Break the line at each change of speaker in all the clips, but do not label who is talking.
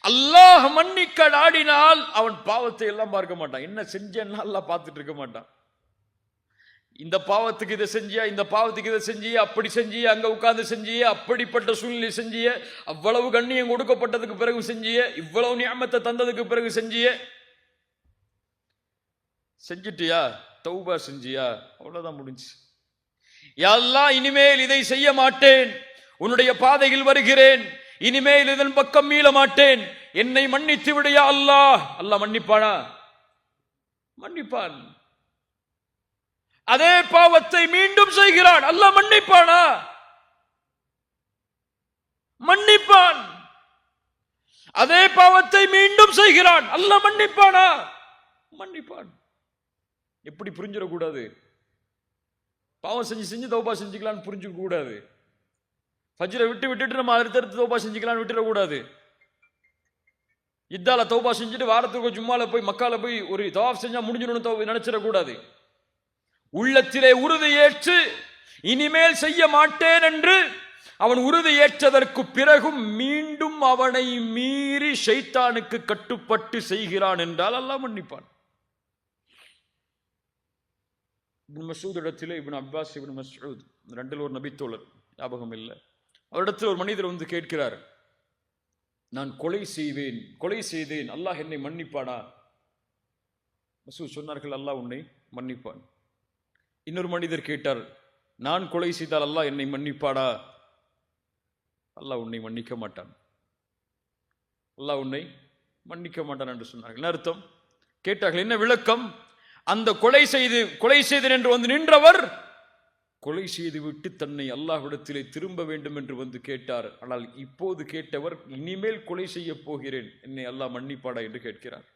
அல்லாஹ் மன்னிக்க நாடினால் அவன் பாவத்தை எல்லாம் பார்க்க மாட்டான். என்ன செஞ்சேன்னா அல்லாஹ் பார்த்துட்டு இருக்க மாட்டான். இந்த பாவத்துக்கு இதை செஞ்சியா, இந்த பாவத்துக்கு இதை செஞ்சிய, அப்படி செஞ்சிய, அங்க உட்கார்ந்து செஞ்சிய, அப்படிப்பட்ட சூழ்நிலை செஞ்சிய, அவ்வளவு கண்ணியம் கொடுக்கப்பட்டதுக்கு பிறகு செஞ்சிய, இவ்வளவு நியமத்தை தந்ததுக்கு பிறகு செஞ்சிய, செஞ்சிட்டியா, தௌபா செஞ்சியா, அவ்வளவுதான் முடிஞ்சு. யா அல்லாஹ், இனிமேல் இதை செய்ய மாட்டேன், உன்னுடைய பாதையில் வருகிறேன், இனிமேல் இதன் பக்கம் மீள மாட்டேன், என்னை மன்னித்து விடையா அல்லாஹ். அல்லாஹ் மன்னிப்பானா? மன்னிப்பான். அதே பாவத்தை மீண்டும் செய்கிறான், அல்லாஹ் மன்னிப்பானா? மன்னிப்பான். அதே பாவத்தை மீண்டும் செய்கிறான், அல்லாஹ் மன்னிப்பானா? மன்னிப்பான். எப்படி புரிஞ்சிடக்கூடாது? பாவம் செஞ்சு செஞ்சு தௌபா செஞ்சுக்கலான்னு புரிஞ்சுக்க கூடாது. ஃபஜ்ரை விட்டுட்டு நம்ம அடுத்தடுத்து தௌபா செஞ்சுக்கலான்னு விட்டுறக்கூடாது. இதால தௌபா செஞ்சுட்டு வாரத்துக்கு ஜும்மால போய் மக்கால போய் ஒரு தவாஃப் செஞ்சா முடிஞ்சிடணும் நினைச்சிடக்கூடாது. உள்ளத்திலே உறுதியேற்று இனிமேல் செய்ய மாட்டேன் என்று அவன் உறுதியேற்றதற்கு பிறகும் மீண்டும் அவனை மீறி ஷைத்தானுக்கு கட்டுப்பட்டு செய்கிறான் என்றால் அல்லாஹ் மன்னிப்பான். இப்னு மஸ்ஊத் இடத்திலே இப்னு அப்பாஸ், இப்னு மஸ்ஊத் ரெண்டில் ஒரு நபித்தோழர், ஞாபகம் இல்லை, அவரிடத்தில் ஒரு மனிதர் வந்து கேட்கிறார், நான் கொலை செய்தேன், அல்லாஹ் என்னை மன்னிப்பானா? மஸ்ஊத் சொன்னார்கள், அல்லாஹ் உன்னை மன்னிப்பான். இன்னொரு மனிதர் கேட்டார், நான் கொலை செய்தால் அல்லாஹ் என்னை மன்னிப்பாடா? அல்லாஹ் உன்னை மன்னிக்க மாட்டான், அல்லாஹ் உன்னை மன்னிக்க மாட்டான் என்று சொன்னார்கள். என்ன அர்த்தம்? கேட்டார்கள், என்ன விளக்கம்? அந்த கொலை செய்தேன் என்று வந்து நின்றவர் கொலை செய்து விட்டு தன்னை அல்லாஹ்விடத்திலே திரும்ப வேண்டும் என்று வந்து கேட்டார். ஆனால் இப்போது கேட்டவர் இனிமேல் கொலை செய்ய போகிறேன், என்னை அல்லாஹ் மன்னிப்பாடா என்று கேட்கிறார்.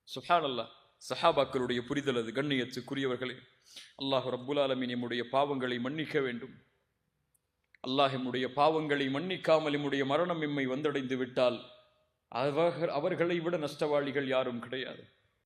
சுப்ஹானல்லாஹ். சஹாபாக்களுடைய புரிதல் அது. கண்ணியத்துக்குரியவர்களே, அல்லாஹ் ரப்புல் ஆலமீன் நம்முடைய பாவங்களை மன்னிக்க வேண்டும். அல்லாஹ் நம்முடைய பாவங்களை மன்னிக்காமல் நம்முடைய மரணம் எம்மை வந்தடைந்து விட்டால் அவர்களை விட நஷ்டவாளிகள் யாரும் கிடையாது.